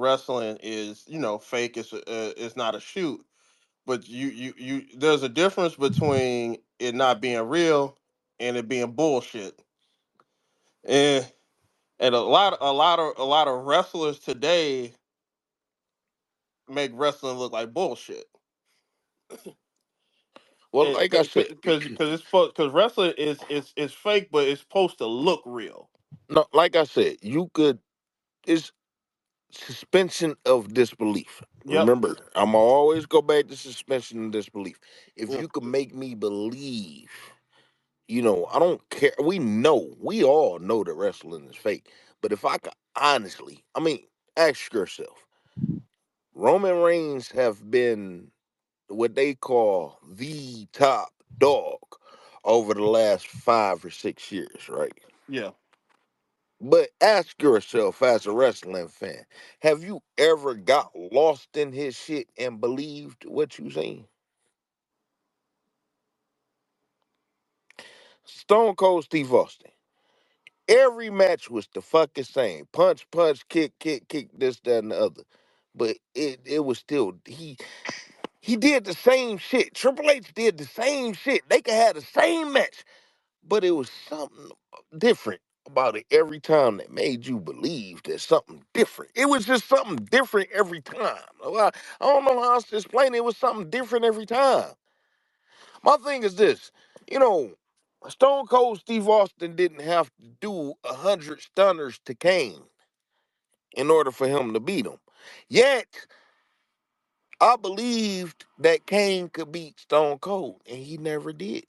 wrestling is fake. It's not a shoot, but there's a difference between it not being real and it being bullshit. And a lot of wrestlers today make wrestling look like bullshit. Well, like I said, Because wrestling is fake, but it's supposed to look real. no, like I said, you could. It's suspension of disbelief. Yep. Remember, I'm gonna always go back to suspension of disbelief. If Mm, you could make me believe, I don't care. We all know that wrestling is fake. But if I could honestly, I mean, ask yourself, Roman Reigns have been what they call the top dog over the last 5 or 6 years, right? yeah. But ask yourself as a wrestling fan, have you ever got lost in his shit and believed what you seen? Stone Cold Steve Austin. Every match was the fucking same. Punch, punch, kick, kick, kick, this, that, and the other. But it was still he did the same shit. Triple H did the same shit. They could have the same match, but it was something different about it every time that made you believe there's something different. It was just something different every time. I don't know how else to explain it. It was something different every time. My thing is this, you know, Stone Cold Steve Austin didn't have to do 100 stunners to Kane in order for him to beat him. Yet, I believed that Kane could beat Stone Cold, and he never did.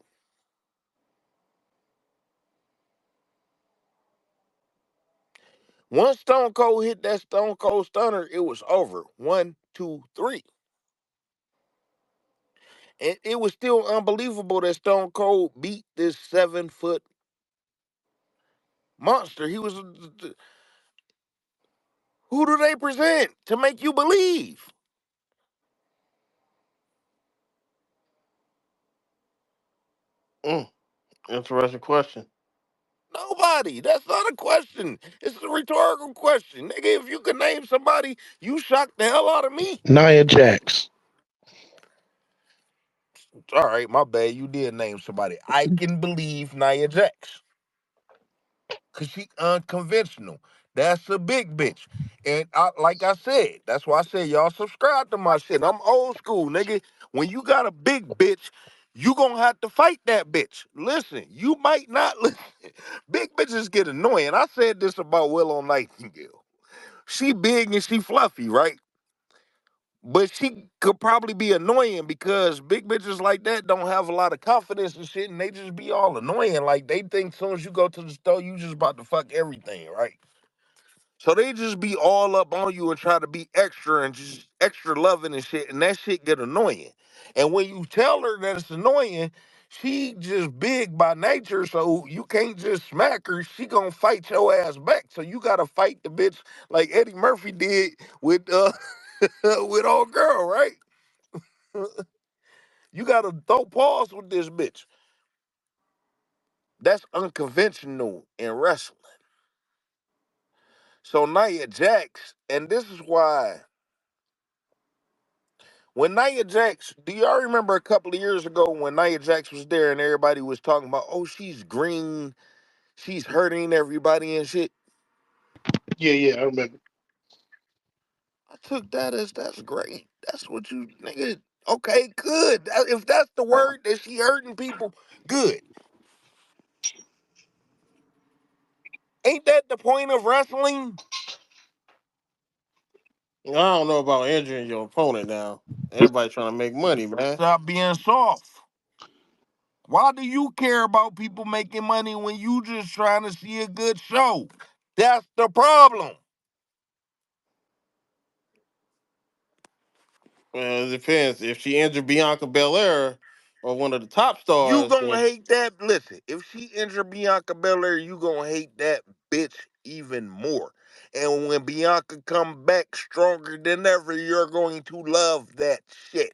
Once Stone Cold hit that Stone Cold stunner, it was over. One, two, three. And it was still unbelievable that Stone Cold beat this 7 foot monster. Who do they present to make you believe? Mm, interesting question. Nobody. That's not a question. It's a rhetorical question. Nigga, if you could name somebody, you shocked the hell out of me. Nia Jax. All right, my bad. You did name somebody. I can believe Nia Jax. Cause she unconventional. That's a big bitch. And like I said, that's why I said y'all subscribe to my shit. I'm old school, nigga. When you got a big bitch, you gonna have to fight that bitch. Listen, you might not listen. Big bitches get annoying. I said this about Willow Nightingale. She big and she fluffy, right? But she could probably be annoying because big bitches like that don't have a lot of confidence and shit, and they just be all annoying. Like they think as soon as you go to the store, you just about to fuck everything, right? So they just be all up on you and try to be extra and just extra loving and shit, and that shit get annoying. And when you tell her that it's annoying, she just big by nature, so you can't just smack her. She gonna fight your ass back. So you gotta fight the bitch like Eddie Murphy did with with old girl, right? You gotta throw paws with this bitch. That's unconventional in wrestling. So Nia Jax, and this is why when Nia Jax, do y'all remember a couple of years ago when Nia Jax was there and everybody was talking about, oh, she's green, she's hurting everybody and shit? Yeah, yeah, I remember. I took that as that's great. That's what you nigga. Okay, good. If that's the word that she hurting people, good. Ain't that the point of wrestling? I don't know about injuring your opponent now. Everybody trying to make money, man. Stop being soft. Why do you care about people making money when you just trying to see a good show? That's the problem. Well, it depends. If she injured Bianca Belair or one of the top You stars, gonna then hate that. Listen, if she injure Bianca Belair, you gonna hate that bitch even more. And when Bianca come back stronger than ever, you're going to love that shit.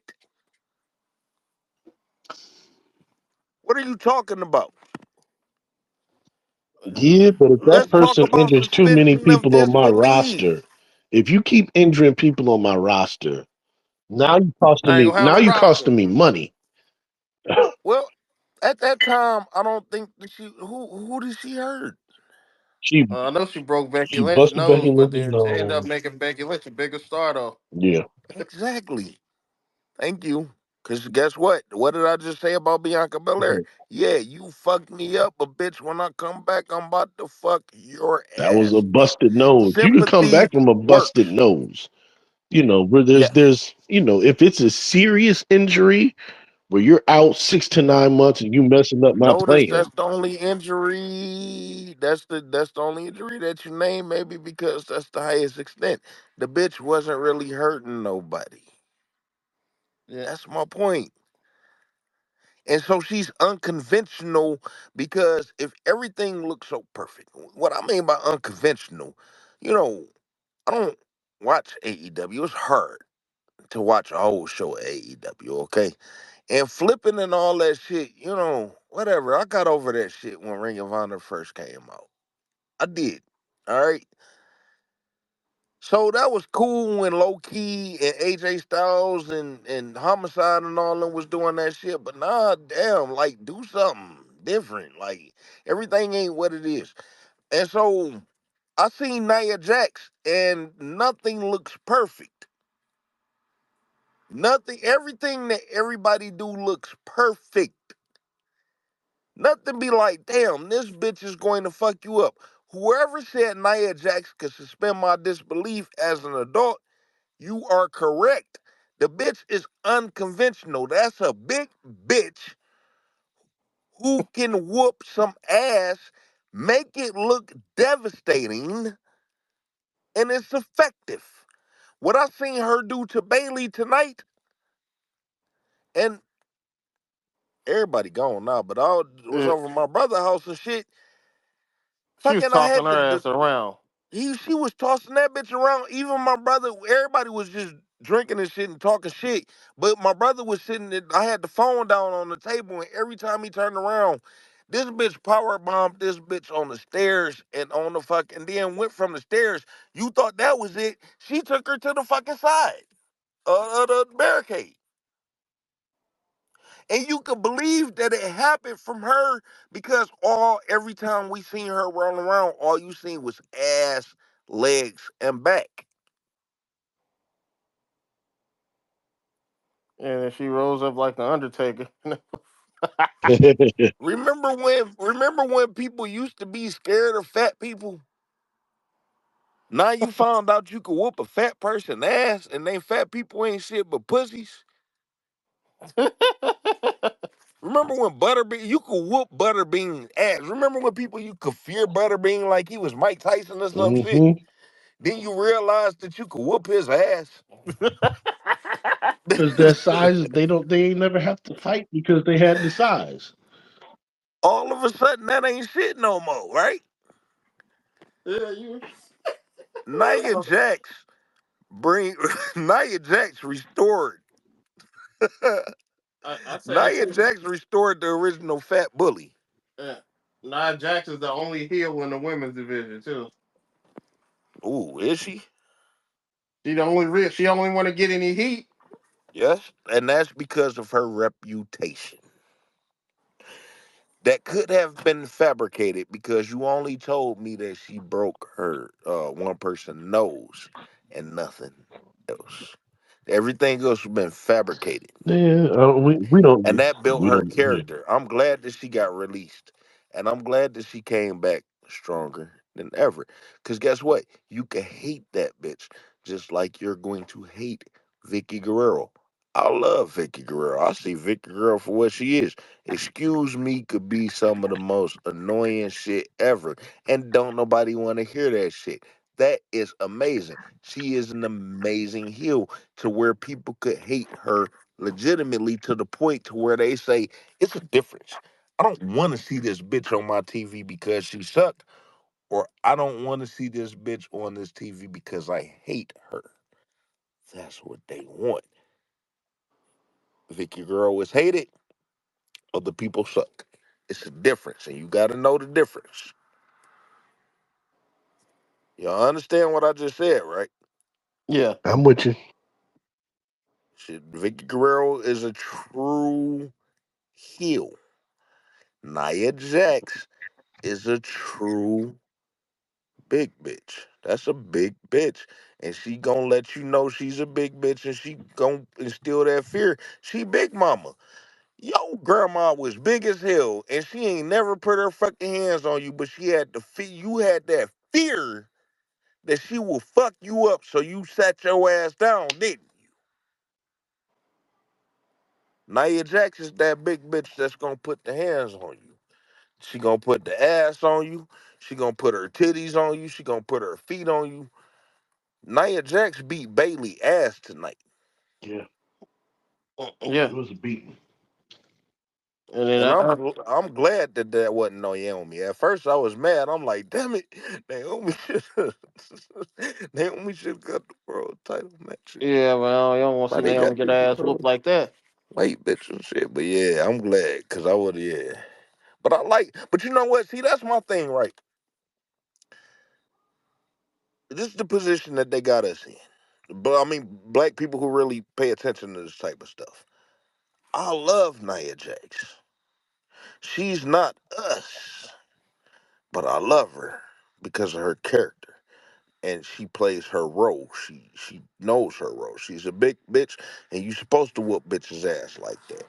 What are you talking about? Yeah, but if that Let's talk person about injures too many suspension of people on my disbelief. roster, If you keep injuring people on my roster, I ain't gonna have now no you roster. costing me money. Well, at that time, I don't think that who did she hurt? She I know she broke Becky she Lynch's busted nose, Becky but Lynch's then she ended up nose. making Becky Lynch a bigger star though. Yeah, Exactly. Thank you. Cause guess what? What did I just say about Bianca Belair? Yeah, you fucked me up, but bitch, when I come back, I'm about to fuck your that was a ass up. busted nose. You can come Sympathy back from a busted works. nose. Where Yes. if it's a serious injury where you're out 6 to 9 months and you messing up my Notice plan. that's the only injury. That's the only injury that you name, maybe because that's the highest extent. The bitch wasn't really hurting nobody. Yeah, That's my point. And so she's unconventional because if everything looks so perfect, what I mean by unconventional, you know, I don't watch AEW. It's hard to watch a whole show of AEW, okay? And flipping and all that shit, whatever. I got over that shit when Ring of Honor first came out. I did. All right. So that was cool when Low Key and AJ Styles and Homicide and all them was doing that shit. But nah, damn, like do something different. Like everything ain't what it is. And so I seen Nia Jax and nothing looks perfect. Nothing, everything that everybody do looks perfect. Nothing be like, damn, this bitch is going to fuck you up. Whoever said Nia Jax could suspend my disbelief as an adult, you are correct. The bitch is unconventional. That's a big bitch who can whoop some ass, make it look devastating, and it's effective. What I seen her do to Bailey tonight, and everybody gone now, but I was yeah. over at my brother's house and shit. She was Fucking, I tossing had her the ass around. she was tossing that bitch around. Even my brother, everybody was just drinking and shit and talking shit. But my brother was sitting there, I had the phone down on the table, and every time he turned around, this bitch power bombed this bitch on the stairs and on the fucking then went from the stairs. You thought that was it. She took her to the fucking side of the barricade. And you could believe that it happened from her because every time we seen her rolling around, all you seen was ass, legs, and back. And then she rose up like the Undertaker. Remember when people used to be scared of fat people? Now you found out you could whoop a fat person ass and they fat people ain't shit but pussies. Remember when Butterbean you could whoop Butterbean ass? Remember when people you could fear Butterbean like he was Mike Tyson or some shit? hmm Then you realize that you could whoop his ass. Because their size, they ain't never have to fight because they had the size. All of a sudden that ain't shit no more, right? Yeah, you. Nia Jax bring Nia Jax restored. I say this Nia too. Jax restored the original fat bully. Yeah. Nia Jax is the only heel in the women's division too. Ooh, is she? She the only real. She only want to get any heat. Yes. And that's because of her reputation. That could have been fabricated because you only told me that she broke her one person nose and nothing else. Everything else has been fabricated. Yeah, And that built we her don't. Yeah. character. I'm glad that she got released. And I'm glad that she came back stronger than ever. Because guess what? You can hate that bitch just like you're going to hate Vicky Guerrero. I love Vicky Guerrero. I see Vicky Guerrero for what she is. Excuse me could be some of the most annoying shit ever. And don't nobody want to hear that shit. That is amazing. She is an amazing heel to where people could hate her legitimately to the point to where they say it's a difference. I don't want to see this bitch on my TV because she sucked, or I don't want to see this bitch on this TV because I hate her. That's what they want. Vicky Girl is hated, other people suck. It's a difference, and you got to know the difference. Y'all understand what I just said, right? Yeah. I'm with you. Shit, Vicky Guerrero is a true heel. Nia Jax is a true big bitch. That's a big bitch. And she gonna let you know she's a big bitch and she gonna instill that fear. She big mama. Yo, grandma was big as hell and she ain't never put her fucking hands on you, but she had the you had that fear that she will fuck you up, so you sat your ass down, didn't you? Nia Jax is that big bitch that's gonna put the hands on you. She gonna put the ass on you. She gonna put her titties on you. She gonna put her feet on you. Nia Jax beat Bailey ass tonight. Yeah, Yeah. it was a beating. And then And I'm glad that that wasn't Naomi. At first I was mad. I'm like, damn it, Naomi should Naomi should got the world title match. yeah, well, you don't want to Why see they Naomi got get this her ass girl whooped like that. white bitch and shit? But yeah, I'm glad because I would yeah. But I like. But you know what? See, that's my thing, right? This is the position that they got us in. But I mean, black people who really pay attention to this type of stuff. I love Nia Jax. She's not us, but I love her because of her character. And she plays her role. She knows her role. She's a big bitch, and you supposed to whoop bitches' ass like that.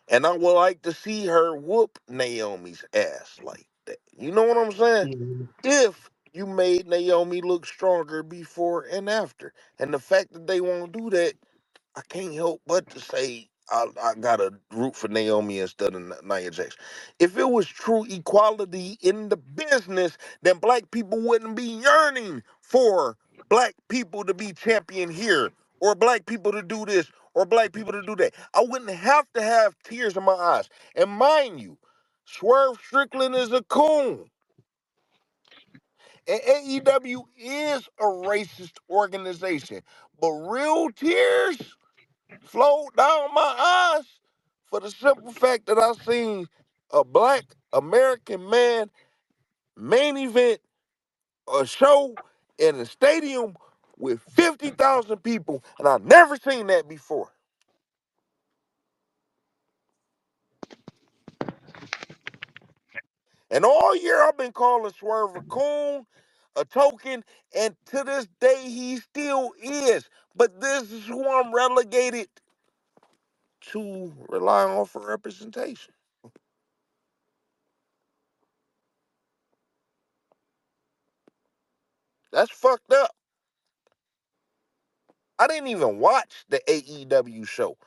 And I would like to see her whoop Naomi's ass like that. You know what I'm saying? Mhm. If you made Naomi look stronger before and after. And the fact that they won't do that, I can't help but to say I gotta root for Naomi instead of Nia Jax. If it was true equality in the business, then black people wouldn't be yearning for black people to be champion here, or black people to do this, or black people to do that. I wouldn't have to have tears in my eyes. And mind you, Swerve Strickland is a coon. And AEW is a racist organization. But real tears flowed down my eyes for the simple fact that I seen a black American man main event a show in a stadium with 50,000 people, and I've never seen that before. And all year I've been calling Swerve a coon, a token, and to this day he still is. But this is who I'm relegated to rely on for representation. That's fucked up. I didn't even watch the AEW show.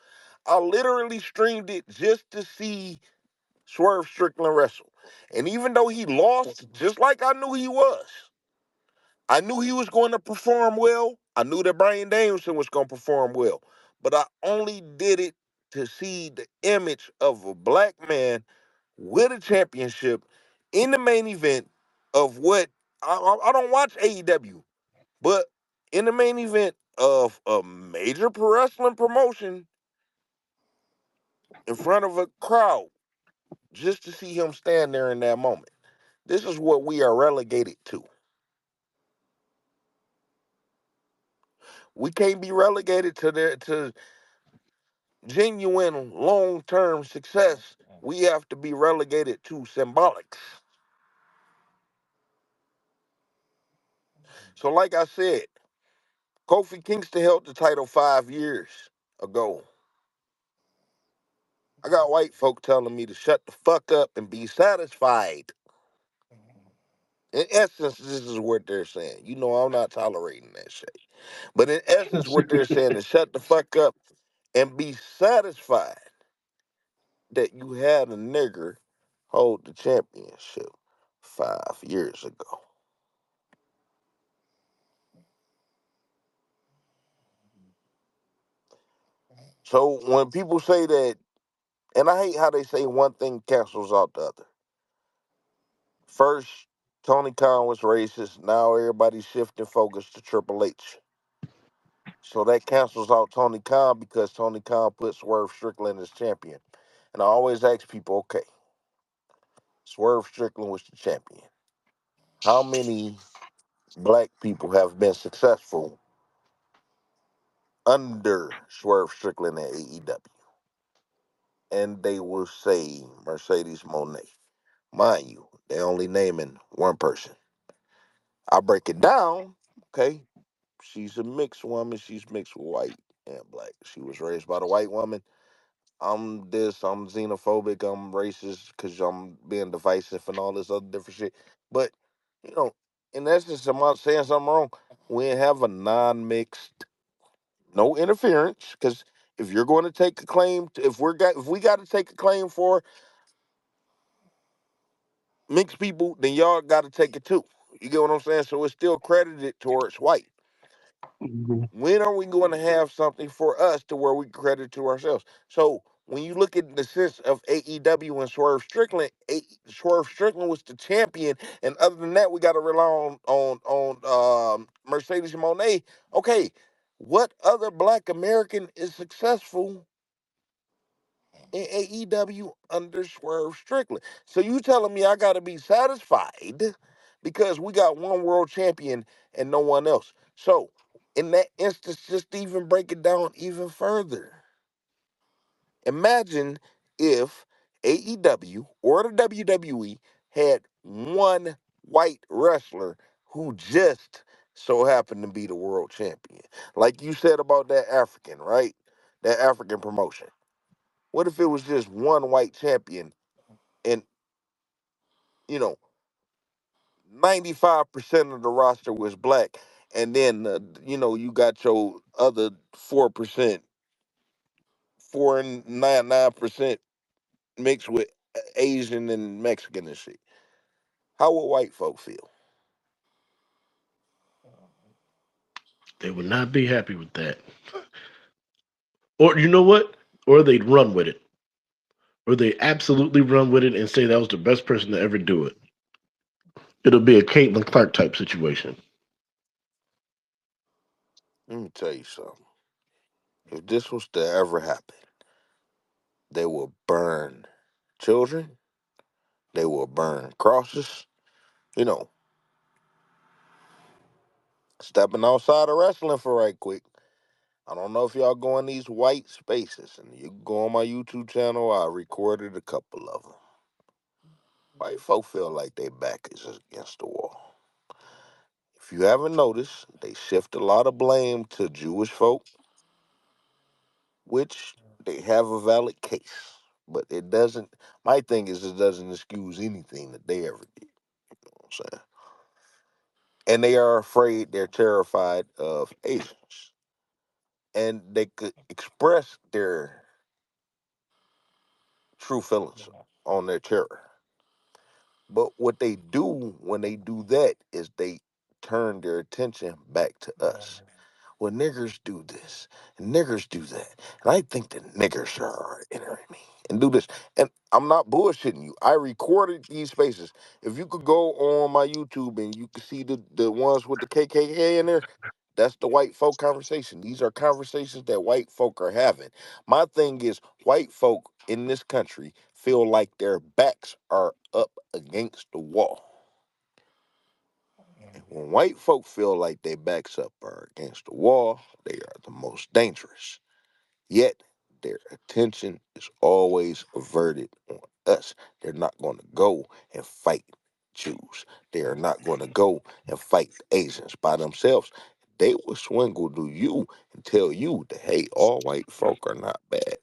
I literally streamed it just to see Swerve Strickland wrestle. And even though he lost, just like I knew he was, I knew he was going to perform well. I knew that Brian Danielson was going to perform well. But I only did it to see the image of a black man with a championship in the main event of what I don't watch AEW, but in the main event of a major pro wrestling promotion in front of a crowd just to see him stand there in that moment. This is what we are relegated to. We can't be relegated to genuine long-term success. We have to be relegated to symbolics. So like I said, Kofi Kingston held the title 5 years ago. I got white folk telling me to shut the fuck up and be satisfied. In essence, this is what they're saying. You know, I'm not tolerating that shit. But in essence, what they're saying is shut the fuck up and be satisfied that you had a nigger hold the championship 5 years ago. So when people say that, and I hate how they say one thing cancels out the other. First, Tony Khan was racist. Now everybody's shifting focus to Triple H. So that cancels out Tony Khan because Tony Khan put Swerve Strickland as champion. And I always ask people, okay, Swerve Strickland was the champion. How many black people have been successful under Swerve Strickland at AEW, and they will say Mercedes Monet. Mind you, they only naming one person. I break it down. Okay, she's a mixed woman. She's mixed with white and black. She was raised by the white woman. I'm this. I'm xenophobic. I'm racist because I'm being divisive and all this other different shit. But you know, in essence, am I saying something wrong? We have a non-mixed, no interference. Because if you're going to take a claim, if we got to take a claim for mixed people, then y'all got to take it too. You get what I'm saying? So it's still credited towards white. Mhm. When are we going to have something for us to where we credit to ourselves? So when you look at the sense of AEW and Swerve Strickland, Swerve Strickland was the champion, and other than that, we got to rely on Mercedes Monet. Okay, what other Black American is successful in AEW under Swerve Strickland? So you telling me I got to be satisfied because we got one world champion and no one else? So in that instance, just to even break it down even further, imagine if AEW or the WWE had one white wrestler who just so happened to be the world champion. Like you said about that African, right? That African promotion. What if it was just one white champion and, you know, 95% of the roster was black, and then, you got your other 4%, 4 and 9% mixed with Asian and Mexican and shit. How would white folk feel? They would not be happy with that. Or you know what? Or they'd run with it. Or they absolutely run with it and say that was the best person to ever do it. It'll be a Caitlin Clark type situation. Let me tell you something. If this was to ever happen, they will burn children, they will burn crosses, you know, stepping outside of wrestling for right quick. I don't know if y'all go in these white spaces, and you can go on my YouTube channel. I recorded a couple of them. White folk feel like they back is against the wall. If you haven't noticed, they shift a lot of blame to Jewish folk, which they have a valid case. But it doesn't. My thing is, it doesn't excuse anything that they ever did. You know what I'm saying? And they are afraid. They're terrified of Asians, and they could express their true feelings on their terror. But what they do when they do that is they turn their attention back to us. Well, niggers do this, and niggers do that. And I think the niggers are entering me and do this. And I'm not bullshitting you. I recorded these spaces. If you could go on my YouTube and you could see the ones with the KKK in there, that's the white folk conversation. These are conversations that white folk are having. My thing is, white folk in this country feel like their backs are up against the wall. And when white folk feel like their backs up are against the wall, they are the most dangerous. Yet their attention is always averted on us. They're not going to go and fight Jews. They are not going to go and fight Asians by themselves. They will swingle to you and tell you that, hey, all white folk are not bad.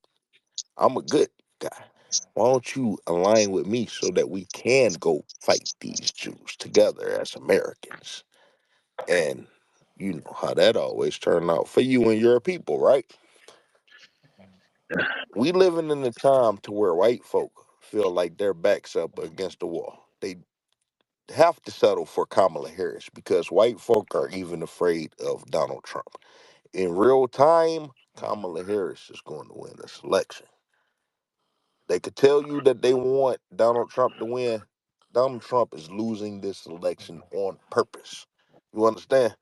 I'm a good guy. Why don't you align with me so that we can go fight these Jews together as Americans? And you know how that always turned out for you and your people, right? We living in a time to where white folk feel like their backs up against the wall. They have to settle for Kamala Harris because white folk are even afraid of Donald Trump. In real time, Kamala Harris is going to win this election. They could tell you that they want Donald Trump to win. Donald Trump is losing this election on purpose. You understand?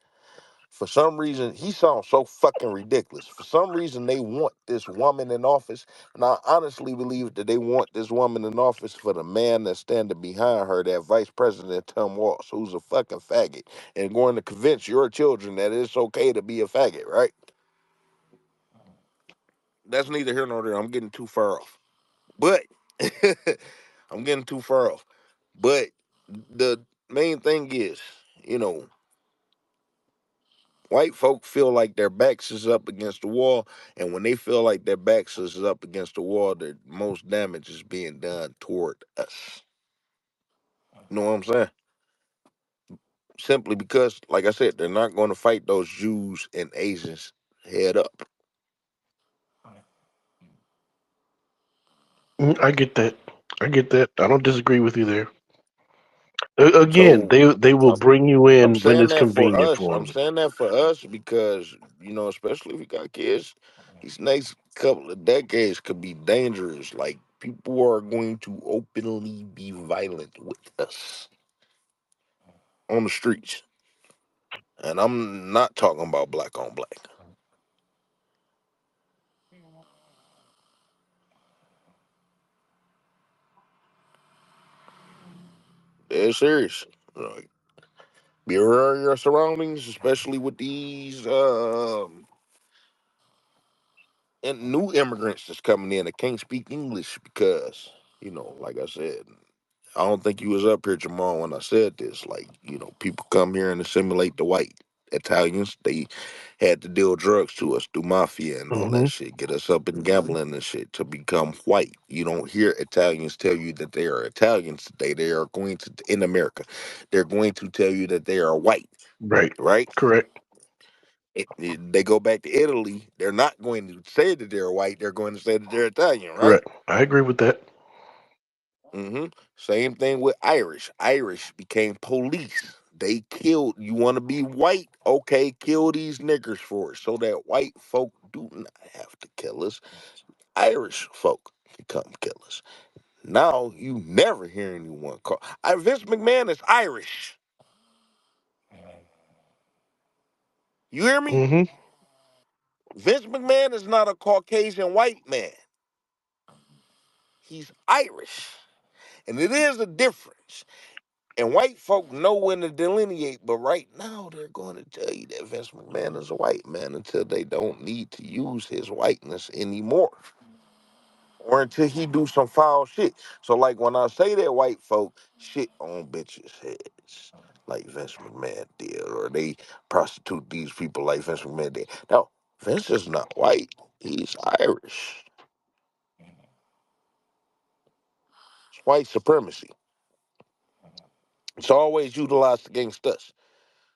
For some reason, he sounds so fucking ridiculous. For some reason, they want this woman in office. And I honestly believe that they want this woman in office for the man that's standing behind her, that Vice President Tim Walz, who's a fucking faggot, and going to convince your children that it's okay to be a faggot, right? that's neither here nor there. I'm getting too far off. But I'm getting too far off. But the main thing is, you know, white folk feel like their backs is up against the wall, and when they feel like their backs is up against the wall, the most damage is being done toward us. You know what I'm saying? Simply because, like I said, they're not going to fight those Jews and Asians head up. I get that. I get that. I don't disagree with you there. Again, So they will I'm, bring you I'm in when saying it's that for convenient us. for I'm them. saying that for us because, especially if we got kids, these next couple of decades could be dangerous. Like people are going to openly be violent with us on the streets, and I'm not talking about black on black. They're serious. Like, be aware of your surroundings, especially with these and new immigrants that's coming in that can't speak English because, like I said, I don't think you was up here, Jamal, when I said this. Like, people come here and assimilate the white Italians. They had to deal drugs to us through mafia and all Hmm. that shit, get us up in gambling and shit to become white. You don't hear Italians tell you that they are Italians today. They are going to, in America, they're going to tell you that they are white, Right. right? Correct. They go back to Italy, they're not going to say that they're white. They're going to say that they're Italian, right? Correct. I agree with that. hmm Same thing with Irish. Irish became police. They killed. You want to be white? Okay, kill these niggers for it, so that white folk do not have to kill us. Irish folk can come kill us. Now you never hear anyone call. Vince McMahon is Irish. You hear me? Hmm. Vince McMahon is not a Caucasian white man. He's Irish, and it is a difference. And white folk know when to delineate, but right now they're going to tell you that Vince McMahon is a white man until they don't need to use his whiteness anymore, or until he do some foul shit. So, like when I say that white folk shit on bitches' heads, like Vince McMahon did, or they prostitute these people like Vince McMahon did. No, Vince is not white. He's Irish. It's white supremacy. It's always utilized against us.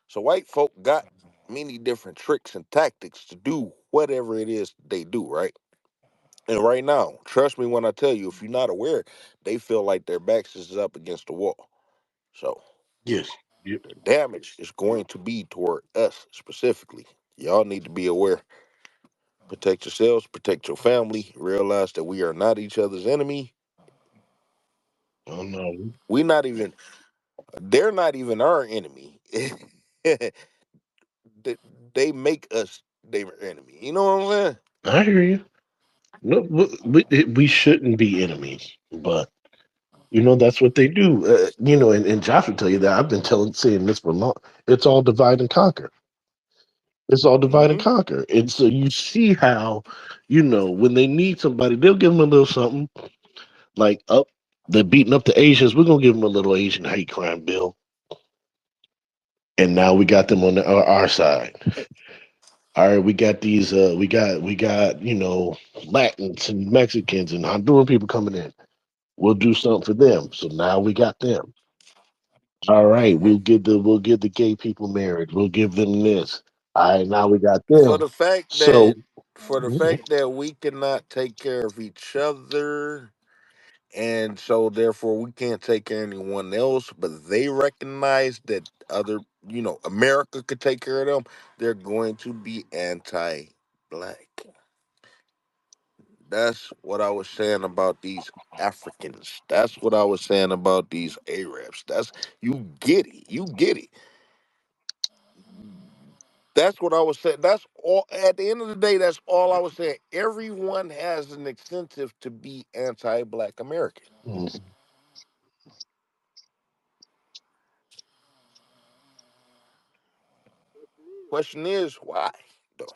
So white folk got many different tricks and tactics to do whatever it is they do, right? And right now, trust me when I tell you, if you're not aware, they feel like their backs is up against the wall. So Yes. Yep. the damage is going to be toward us specifically. Y'all need to be aware. Protect yourselves, protect your family, realize that we are not each other's enemy. Oh no. We not even they're not even our enemy. they, they make us their enemy. You know what I'm saying? I hear you. No, we shouldn't be enemies, but that's what they do. And Josh will tell you that I've been saying this for long. It's all divide and conquer. It's all divide and Mm-hmm. conquer. And so you see how, when they need somebody, they'll give them a little something like up. They're beating up the Asians. We're gonna give them a little Asian hate crime bill, and now we got them on our side. All right, we got these. We got Latins and Mexicans and Honduran people coming in. We'll do something for them. So now we got them. All right, Mm-hmm. we'll give the gay people marriage. We'll give them this. All right, now we got For them. the fact So that for the fact that we cannot take care of each other, and so therefore we can't take care of anyone else, but they recognize that other, America could take care of them, they're going to be anti-black. That's what I was saying about these Africans. That's what I was saying about these Arabs. That's you get it. You get it. That's what I was saying. That's all. At the end of the day, that's all I was saying. Everyone has an incentive to be anti-Black American. mm, Question is why, though?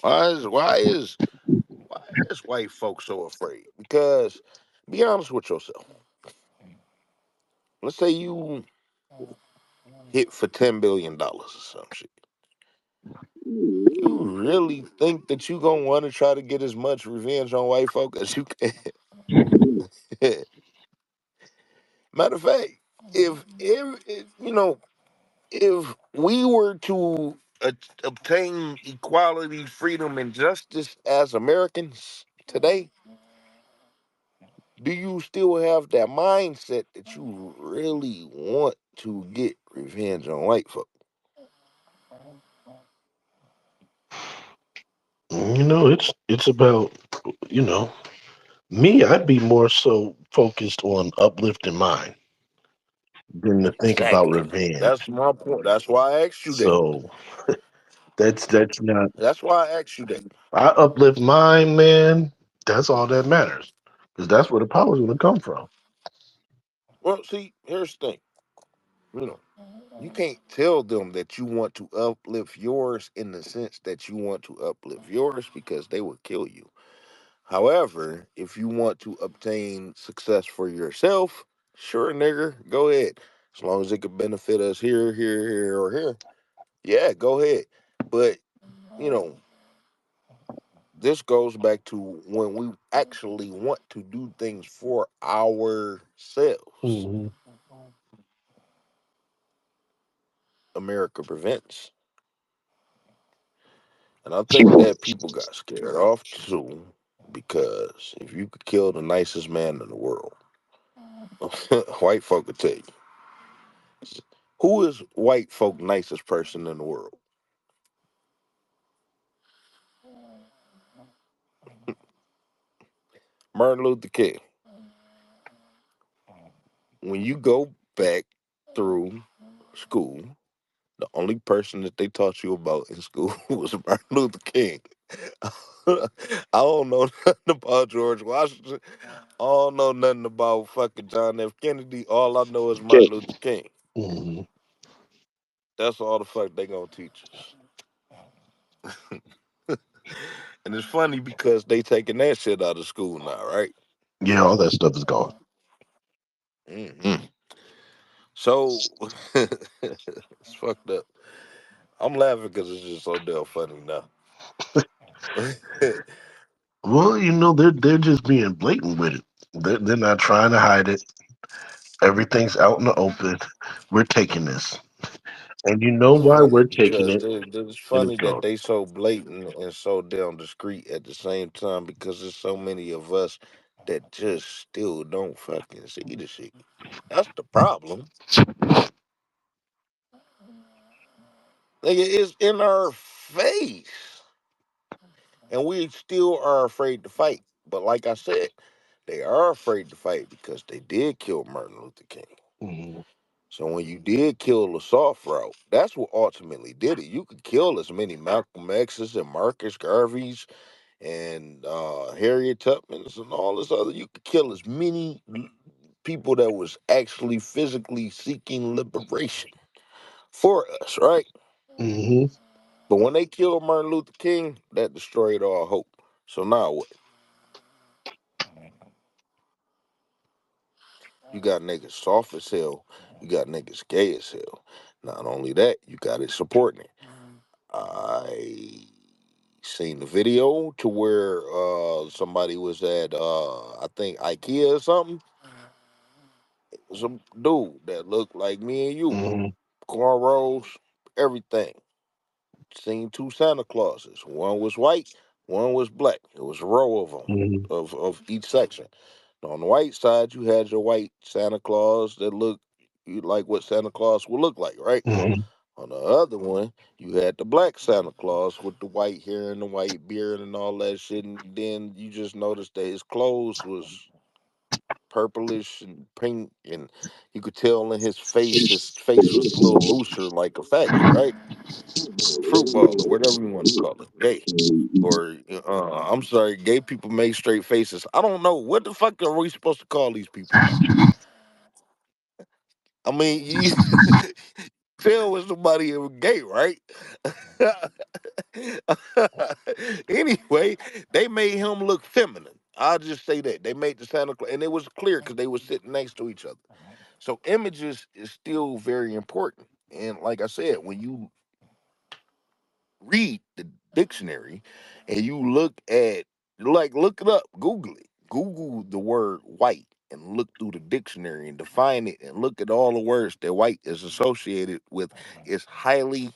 Why is Why is white folks so afraid? Because be honest with yourself. Let's say you hit for $10 billion or some shit. You really think that you gonna want to try to get as much revenge on white folk as you can? Matter of fact, if if we were to obtain equality, freedom, and justice as Americans today, do you still have that mindset that you really want to get revenge on white folk? It's about, you know, me. I'd be more so focused on uplifting mine than to think about Exactly. revenge. That's my point. That's why I asked you that. So that's not. That's why I asked you that. I uplift mine, man. That's all that matters, because that's where the power's going to come from. Well, see, here's the thing. You know, you can't tell them that you want to uplift yours in the sense that you want to uplift yours because they will kill you. However, if you want to obtain success for yourself, sure, nigger, go ahead. As long as it could benefit us here, here, here, or here, yeah, go ahead. But, you know, this goes back to when we actually want to do things for ourselves. Hmm. America prevents. And I think that people got scared off too because if you could kill the nicest man in the world, white folk could tell you. Who is white folk nicest person in the world? Martin Luther King. When you go back through school, the only person that they taught you about in school was Martin Luther King. I don't know nothing about George Washington. I don't know nothing about fucking John F. Kennedy. All I know is Okay. Martin Luther King. Hmm. That's all the fuck they gonna teach us. And it's funny because they taking that shit out of school now, right? Yeah, all that stuff is gone. Hmm. So it's fucked up. I'm laughing because it's just so damn funny now. Well, they're just being blatant with it. They're not trying to hide it. Everything's out in the open. We're taking this, and you know It's why funny we're taking because it, it's and funny it's that gone. they so blatant and so damn discreet at the same time because there's so many of us that just still don't fucking see the shit. That's the problem. Nigga, it's in our face. And we still are afraid to fight. But like I said, they are afraid to fight because they did kill Martin Luther King. Hmm. So when you did kill the soft route, that's what ultimately did it. You could kill as many Malcolm X's and Marcus Garveys and Harriet Tubmans and all this other. You could kill as many people that was actually physically seeking liberation for us, right? Hmm. But when they killed Martin Luther King, that destroyed all hope. So now what? You got niggas soft as hell. You got niggas gay as hell. Not only that, you got it supporting it. I seen the video to where somebody was at I think IKEA or something. It was a dude that looked like me and you, Hmm. cornrows, everything. Seen two Santa Clauses. One was white, one was black. It was a row of them, Hmm. of each section. On the white side, you had your white Santa Claus that looked like what Santa Claus would look like, right? Hmm. On the other one, you had the black Santa Claus with the white hair and the white beard and all that shit. And then you just noticed that his clothes was purplish and pink, and you could tell in his face was a little looser, like a faggot, right? Fruit ball or whatever you want to call it, gay. Or I'm sorry, gay people make straight faces. I don't know what the fuck are we supposed to call these people now. I mean, you, tell when somebody is gay, right? Anyway, they made him look feminine. I'll just say that they made the Santa Claus, and it was clear because they were sitting next to each other. So images is still very important. And like I said, when you read the dictionary and you look at, like, look it up, Google it, Google the word white and look through the dictionary and define it and look at all the words that white is associated with. It's highly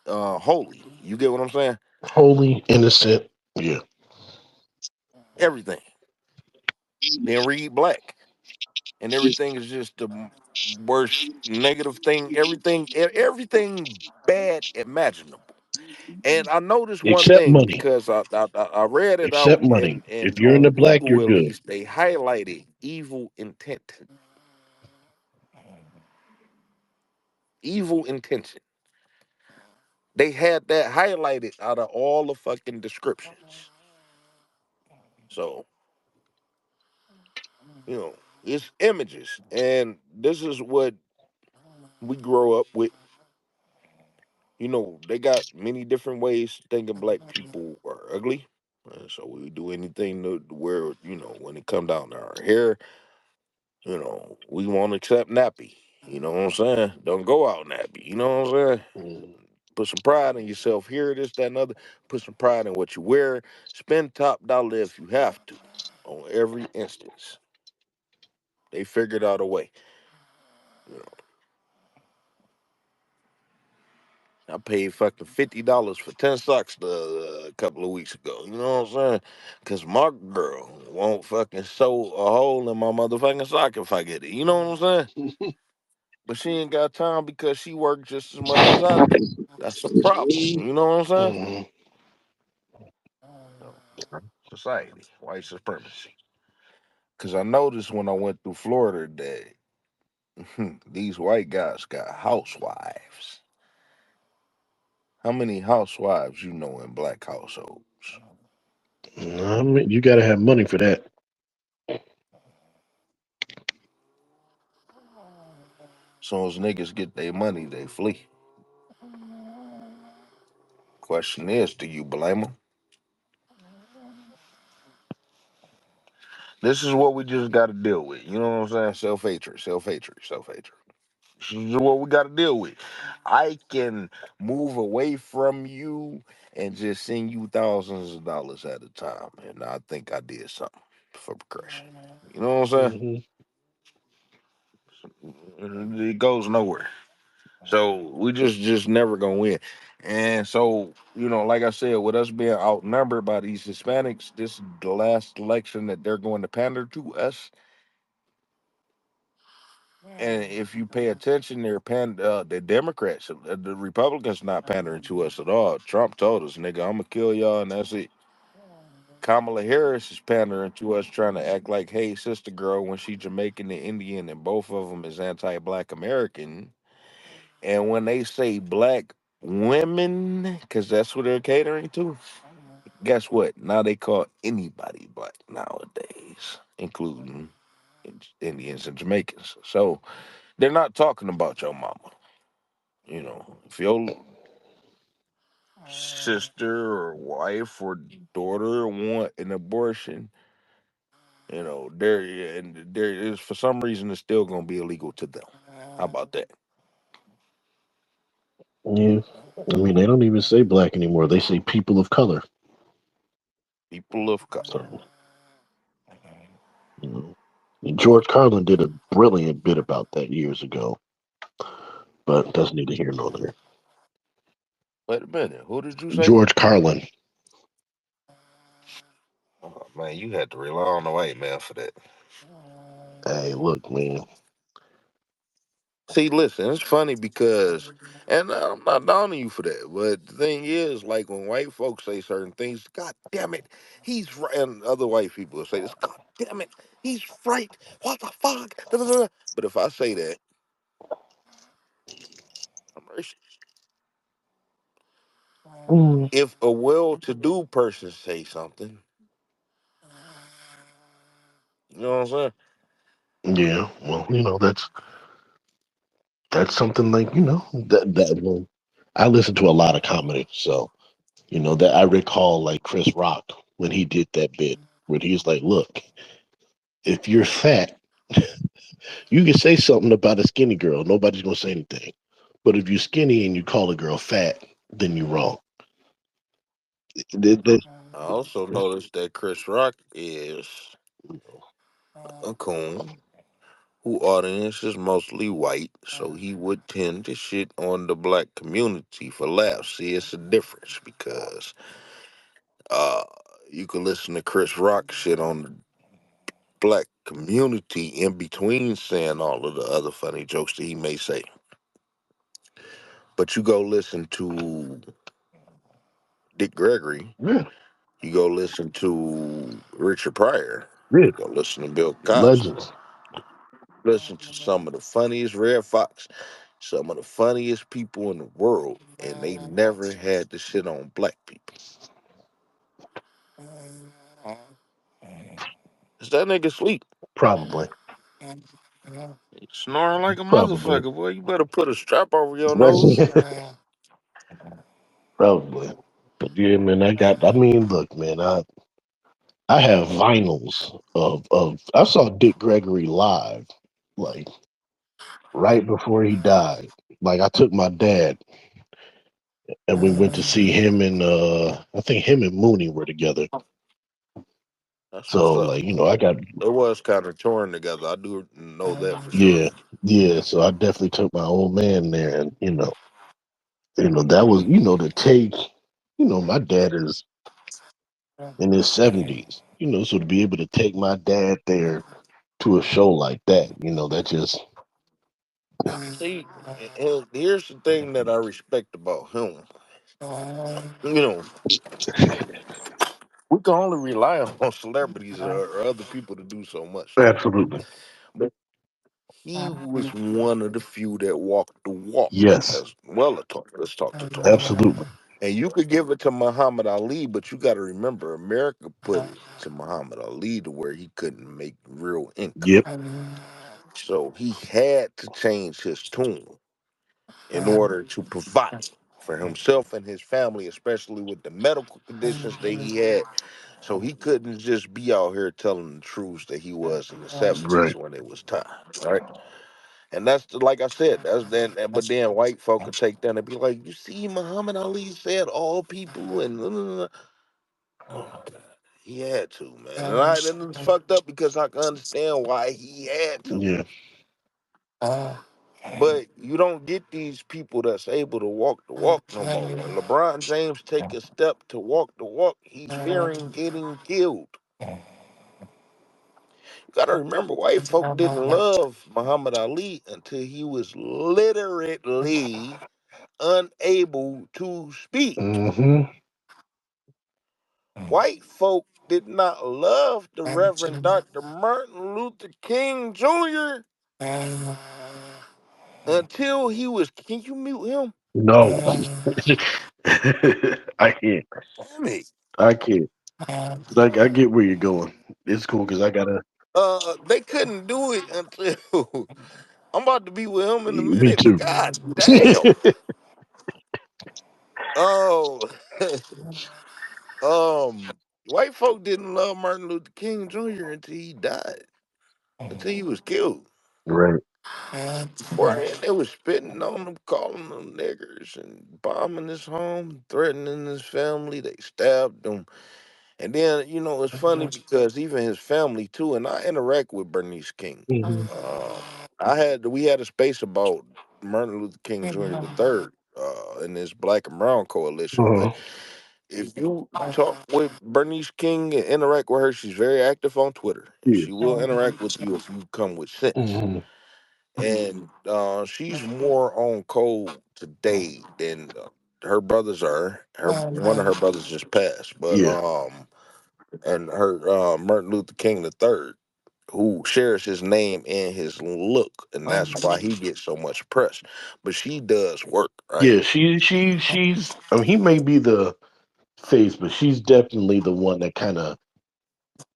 holy. You get what I'm saying? Holy, innocent. Yeah. Everything. Then read black, and everything is just the worst negative thing. Everything bad imaginable. And I noticed one Except thing money. because I read it out Except money. and If you're in the on black, you're Google at good. least they highlighted evil intent. Evil intention. They had that highlighted out of all the fucking descriptions. So, it's images. And this is what we grow up with. They got many different ways thinking black people are ugly. So we do anything to where, when it come down to our hair, we won't accept nappy. You know what I'm saying? Don't go out nappy. You know what I'm saying? Mm. Put some pride in yourself. Here, this, that, and other. Put some pride in what you wear. Spend top dollar if you have to on every instance. They figured out a way. You know, I paid fucking $50 for 10 socks a couple of weeks ago. You know what I'm saying? Cause my girl won't fucking sew a hole in my motherfucking sock if I get it. You know what I'm saying? But she ain't got time because she works just as much as I do. That's a problem. You know what I'm saying? Mm. So, society, white supremacy. Cause I noticed when I went through Florida that these white guys got housewives. How many housewives you know in black households? I mean, you got to have money for that. Soon as niggas get their money, they flee. Question is, do you blame them? This is what we just got to deal with. You know what I'm saying? Self hatred, self hatred, self hatred. This is what we got to deal with. I can move away from you and just send you thousands of dollars at a time, and I think I did something for progression. You know what I'm Hmm. saying? It goes nowhere. So we just never gonna win. And so, like I said, with us being outnumbered by these Hispanics, this is the last election that they're going to pander to us. And if you pay attention, the Democrats, the Republicans, not pandering to us at all. Trump told us, "Nigga, I'm gonna kill y'all," and that's it. Kamala Harris is pandering to us, trying to act like, "Hey, sister girl," when she Jamaican and Indian, and both of them is anti-black American. And when they say black women, because that's what they're catering to, guess what? Now they call anybody black nowadays, including Indians and Jamaicans. So they're not talking about your mama. If your sister or wife or daughter want an abortion, there and there is for some reason it's still gonna be illegal to them. How about that? Yeah. I mean, they don't even say black anymore. They say people of color. People of color. So, you know, George Carlin did a brilliant bit about that years ago, but that's neither here nor there. Wait a minute, who did you say? George Carlin. Oh man, you had to rely on the white man for that. Hey, look, man. See, listen, it's funny because, and I'm not downing you for that, but the thing is, like when white folks say certain things, God damn it, he's right, and other white people will say this, God damn it, he's right. What the fuck? Da, da, da, da. But if I say that, I'm racist. Mm. If a well-to-do person say something, you know what I'm saying? Yeah, well, that's that's something like that. Well, I listen to a lot of comedy, so that I recall like Chris Rock when he did that bit where he's like, "Look, if you're fat, you can say something about a skinny girl. Nobody's gonna say anything. But if you're skinny and you call a girl fat, then you're wrong." That- that- I also noticed that Chris Rock is a coon who audience is mostly white, so he would tend to shit on the black community for laughs. See, it's a difference because uh you can listen to Chris Rock shit on the black community in between saying all of the other funny jokes that he may say. But you go listen to Dick Gregory, yeah, you go listen to Richard Pryor, yeah, you go listen to Bill Cosby, legends. listen to some of the funniest Red Fox, some of the funniest people in the world, and they never had to shit on black people. Is that nigga sleep? Probably, He snoring like a probably, motherfucker, boy. You better put a strap over your nose. right? Probably. But yeah, man, I got. I mean, look, man, I have vinyls of. I saw Dick Gregory live, like right before he died. Like I took my dad and we went to see him and I think him and Mooney were together. That's what's So up. like, I got It was kind of torn together. I do know that for sure. yeah, yeah. So I definitely took my old man there and that was, to take, my dad is in his 70s, so to be able to take my dad there to a show like that, that just See, and here's the thing that I respect about him. You know, we can only rely on celebrities or other people to do so much, right? absolutely. But he was one of the few that walked the walk Yes, as well as talk. Let's talk the talk. absolutely. And you could give it to Muhammad Ali, but you got to remember, America put it to Muhammad Ali to where he couldn't make real income. Yep. So he had to change his tune in order to provide for himself and his family, especially with the medical conditions that he had. So he couldn't just be out here telling the truths that he was in the '70s Right. when it was time, right? And that's like I said, that's then. But then white folk could take that and be like, "You see, Muhammad Ali said all people and." Oh, God. He had to, man, and it's fucked up because I can understand why he had to. Yeah. But you don't get these people that's able to walk the walk no more. When LeBron James take a step to walk the walk, he's fearing getting killed. You gotta remember, white folk didn't love Muhammad Ali until he was literally unable to speak. Mm-hmm. White folk did not love the Reverend Dr. Martin Luther King Jr. until he was. Can you mute him? No. I can't. Damn it. I can't. Like I get where you're going. It's cool because I gotta. They couldn't do it until I'm about to be with him in a Me minute, but too. god damn. Oh, white folk didn't love Martin Luther King Jr. until he died, until he was killed. Right. Beforehand, they was spitting on him, calling them niggers, and bombing his home, threatening his family. They stabbed him. And then, it's funny because even his family too, and I interact with Bernice King. Hmm. Um, we had a space about Martin Luther King Jr. the third in this Black and Brown coalition. But Uh-huh. if you talk with Bernice King and interact with her, she's very active on Twitter, and Yeah. she will interact with you if you come with sense. Hmm. And she's more on code today than her brothers are. Her One of her brothers just passed, but Yeah. and her Martin Luther King the third, who shares his name and his look, and that's why he gets so much press. But she does work, right? Yeah. She's. I mean, he may be the face, but she's definitely the one that kind of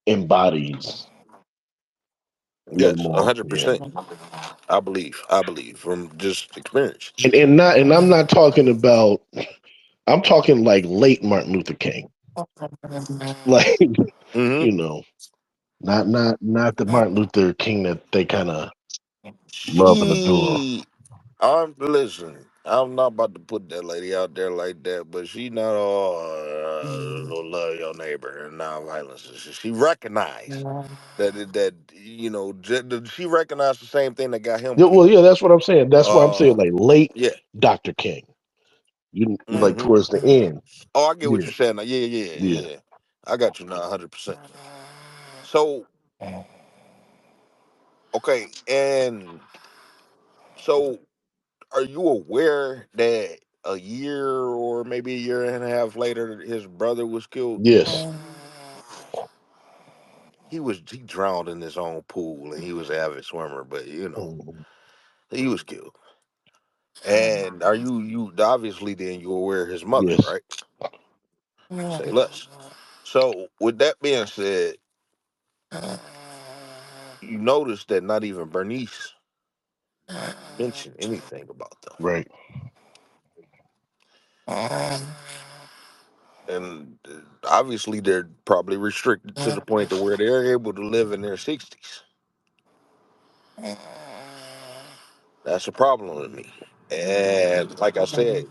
embodies You got Yes, them a all. hundred Yeah. percent. I believe from just experience. And I'm not talking about. I'm talking like late Martin Luther King, like Hmm. you know, not the Martin Luther King that they kind of love and adore. I'm listen. I'm not about to put that lady out there like that, but she not all love your neighbor and non-violence. She recognized she recognized the same thing that got him Yeah, well, killed. yeah, that's what I'm saying. That's why I'm saying Uh, like late yeah. Dr. King. You like Hmm. towards the end. Oh, I get what Yeah, you're saying. Now. Yeah, yeah, yeah, yeah. I got you now, 100%. So okay, and so are you aware that a year or maybe a year and a half later, his brother was killed? yes. He drowned in his own pool, and he was an avid swimmer, but Mhm. he was killed. And are you obviously then you aware of his mother, Yes. right? Say less. So with that being said, you notice that not even Bernice mentioned anything about them. Right. And obviously they're probably restricted to the point to where they're able to live in their 60s. That's a problem with me. And like I said,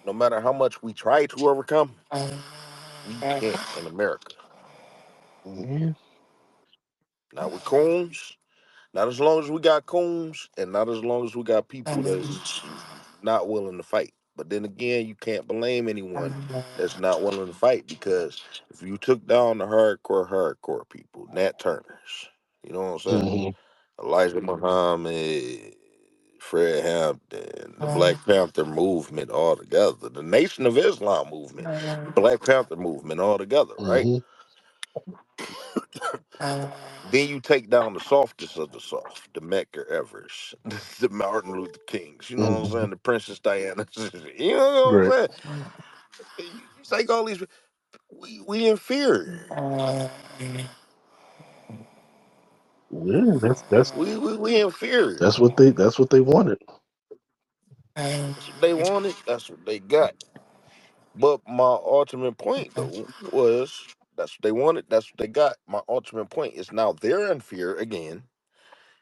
no matter how much we try to overcome, we can't in America. Yeah. Not with coons, not as long as we got coons, and not as long as we got people that's not willing to fight. But then again, you can't blame anyone that's not willing to fight, because if you took down the hardcore people, Nat Turners, you know what I'm saying? Hmm. Elijah Muhammad, Fred Hampton, the Black Panther movement altogether, the Nation of Islam movement, Black Panther movement altogether, right? Hmm. Then you take down the softest of the soft, the Medgar Evers, the Martin Luther Kings, you know what I'm Hmm. saying? The Princess Diana, you know Right. what I'm saying? You take all these, we inferior. Yeah, We inferior. that's what they wanted. That's what they wanted. That's what they got. But my ultimate point, though, was that's what they wanted. That's what they got. My ultimate point is now they're in fear again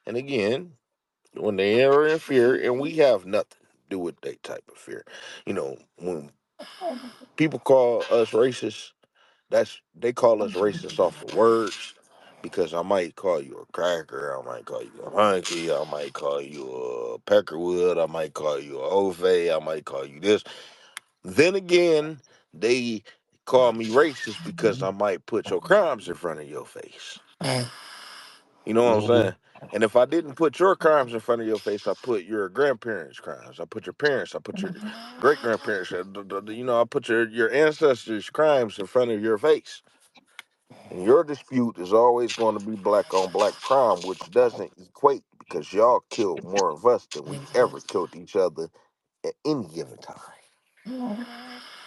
and again. When they are in fear, and we have nothing to do with that type of fear. When people call us racist, that's they call us racist off of words. Because I might call you a cracker, I might call you a hunky, I might call you a peckerwood, I might call you a ove, I might call you this. Then again, they call me racist because I might put your crimes in front of your face. You know what I'm Hmm. saying? And if I didn't put your crimes in front of your face, I put your grandparents' crimes. I put your parents. I put your great grandparents. I put your ancestors' crimes in front of your face. And your dispute is always going to be black on black crime, which doesn't equate because y'all killed more of us than we ever killed each other at any given time,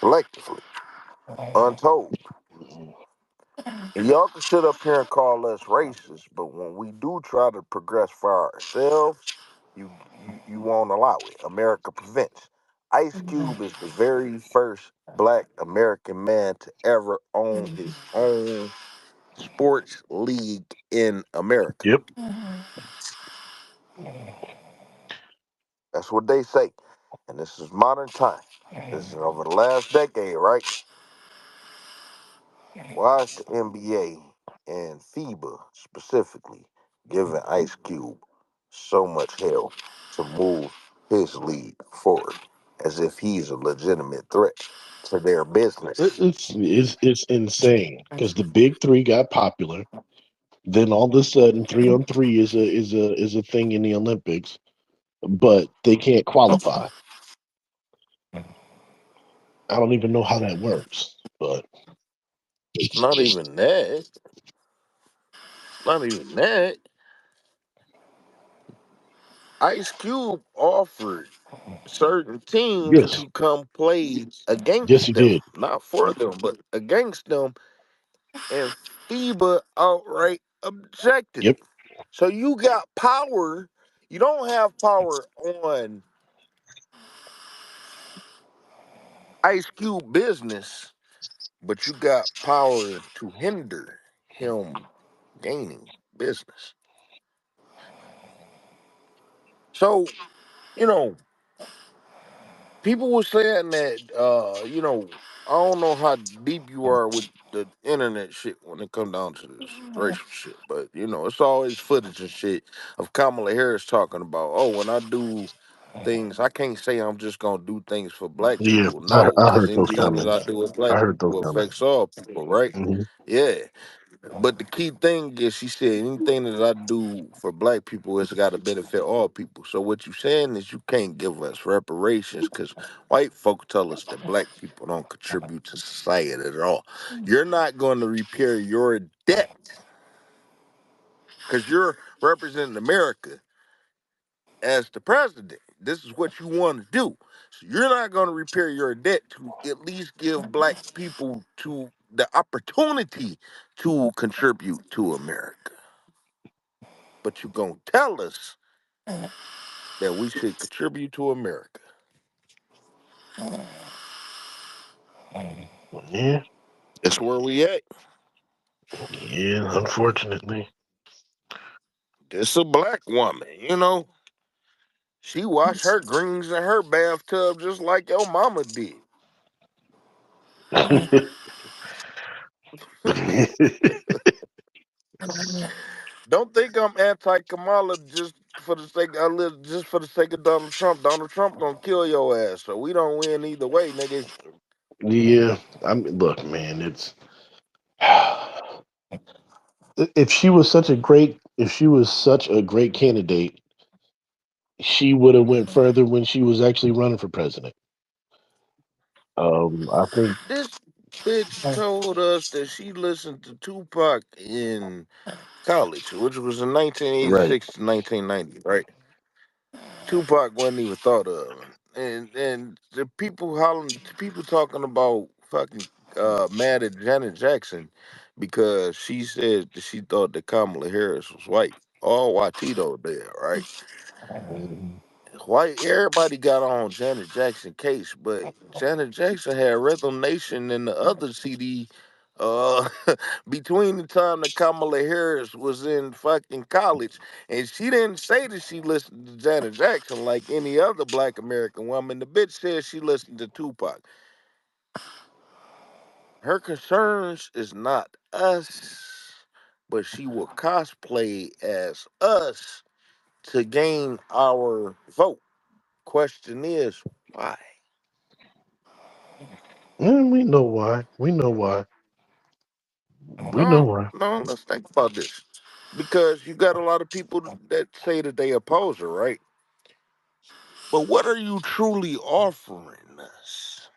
collectively, untold. And y'all can sit up here and call us racist, but when we do try to progress for ourselves, you won't allow it. America prevents. Ice Cube is the very first black American man to ever own his own sports league in America. Yep. That's what they say. And this is modern time. This is over the last decade, right? Why is the NBA and FIBA specifically giving Ice Cube so much hell to move his league forward as if he's a legitimate threat to their business? It's insane because the big three got popular. Then all of a sudden, 3-on-3 is a thing in the Olympics, but they can't qualify. I don't even know how that works, but It's not even that. It's not even that. Ice Cube offered certain teams yes, to come play yes, against he them, did. not for them, but against them. And FIBA outright objectively. Yep. So you got power. You don't have power on Ice Cube business, but you got power to hinder him gaining business. So, you know, people were saying that I don't know how deep you are with the internet shit when it come down to this racial shit, but it's always footage and shit of Kamala Harris talking about, oh, when I do things, I can't say I'm just gonna do things for black Yeah, people. No, I because heard those anything that I comments. do with I black heard those people comments. affects all people, right? Hmm. Yeah. But the key thing is, she said, anything that I do for black people has got to benefit all people. So what you saying is you can't give us reparations because white folk tell us that black people don't contribute to society at all. You're not going to repair your debt because you're representing America as the president. This is what you want to do. So you're not going to repair your debt to at least give black people to the opportunity to contribute to America. But you're going to tell us that we should contribute to America. Yeah, That's where we at. yeah. Unfortunately, This a black woman. She washed her greens in her bathtub just like your mama did. Don't think I'm anti-Kamala just for the sake just for the sake of Donald Trump. Donald Trump gonna kill your ass, so we don't win either way, nigga. yeah. I mean, look, man. It's if she was such a great, if she was such a great candidate, she would have went further when she was actually running for president. I think This bitch told us that she listened to Tupac in college, which was in right. 1986 to 1990, right? Tupac wasn't even thought of, and the people hollering, people talking about fucking mad at Janet Jackson because she said that she thought that Kamala Harris was white. All Watito there, right? Mhm. White, everybody got on Janet Jackson case, but Janet Jackson had Rhythm Nation and the other CD uh between the time that Kamala Harris was in fucking college, and she didn't say that she listened to Janet Jackson like any other black American woman. The bitch said she listened to Tupac. Her concerns is not us, but she will cosplay as us to gain our vote. Question is, why? And we know why. We know why. We know No, why. no, let's think about this. Because you got a lot of people that say that they oppose her, right? But what are you truly offering us?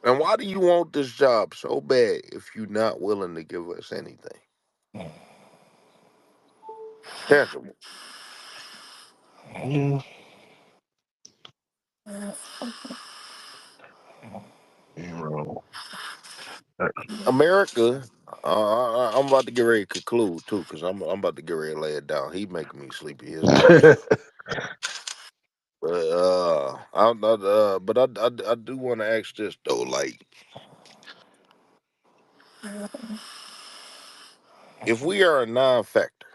And why do you want this job so bad if you're not willing to give us anything tangible? Mm, bro. America, I'm about to get ready to conclude too, because I'm about to get ready to lay it down. He making me sleepy his ass. But I'm not. I do want to ask this though. Like, if we are a non-factor,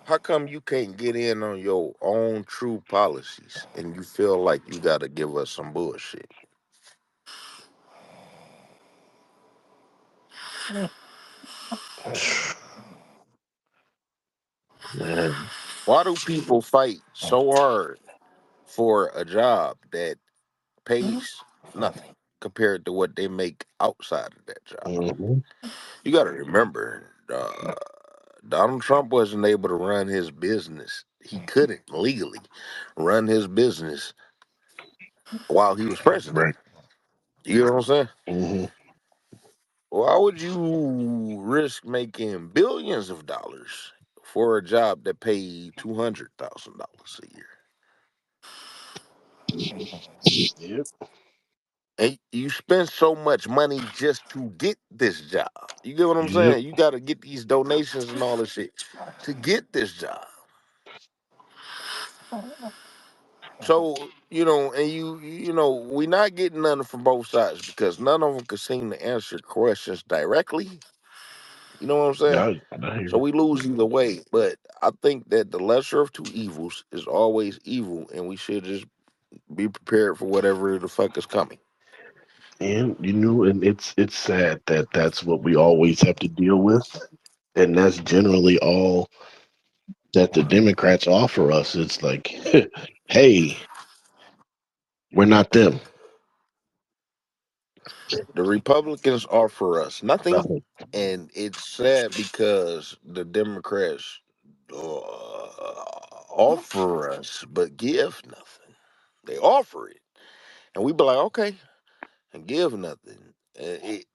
how come you can't get in on your own true policies and you feel like you got to give us some bullshit? Man. Why do people fight so hard for a job that pays nothing compared to what they make outside of that job? Hmm. You got to remember, Donald Trump wasn't able to run his business. He couldn't legally run his business while he was president. Right. You know what I'm saying? Hmm. Why would you risk making billions of dollars for a job that paid $200,000 a year? Yep. And you spend so much money just to get this job. You get what I'm Yep. saying? You got to get these donations and all this shit to get this job. So and we not getting nothing from both sides because none of them could seem to answer questions directly. You know what I'm saying? I hear So you. we lose either way. But I think that the lesser of two evils is always evil, and we should just be prepared for whatever the fuck is coming. And and it's sad that that's what we always have to deal with, and that's generally all that the Democrats offer us. It's like, hey, we're not them. The Republicans offer us nothing, Nothing. and it's sad because the Democrats offer us but give nothing. They offer it, and we be like, okay, and give nothing. And it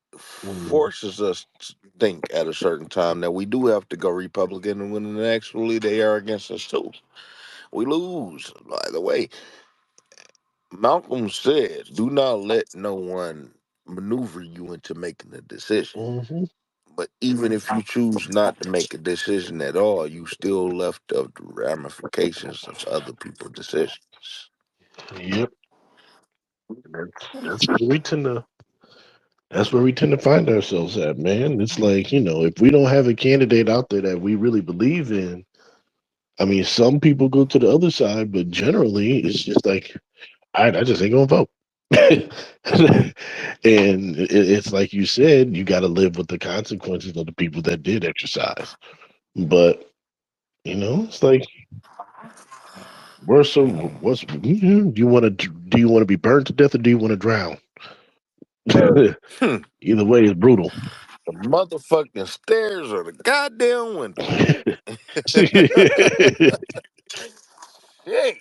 Mhm. forces us to think at a certain time that we do have to go Republican, and when actually they are against us too. We lose. By the way, Malcolm said, "Do not let no one maneuver you into making a decision." Mhm. But even if you choose not to make a decision at all, you still left of the ramifications of other people's decisions. Yep. That's where we tend to. That's where we tend to find ourselves at, man. It's like, if we don't have a candidate out there that we really believe in, I mean, some people go to the other side, but generally it's just like, I just ain't gonna vote. And it's like you said, you got to live with the consequences of the people that did exercise. But it's like, do you want to be burned to death or do you want to drown? Hmm. Either way is brutal. The motherfucking stairs or the goddamn window. Shit.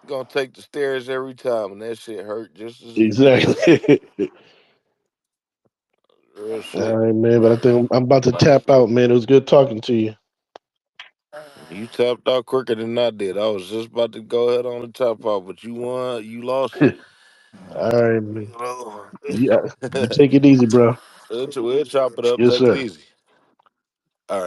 Gonna take the stairs every time, and that shit hurt just as Exactly. real All shit. right, man. But I think I'm about to tap out, man. It was good talking to you. You tapped out quicker than I did. I was just about to go ahead on the tap out, but you won. You lost. All right, man. You know. Yeah, you take it easy, bro. We'll chop it up. Yes, Take it sir. easy. All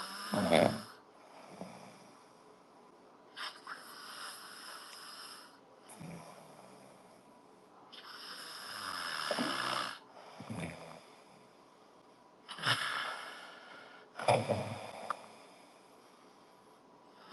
right.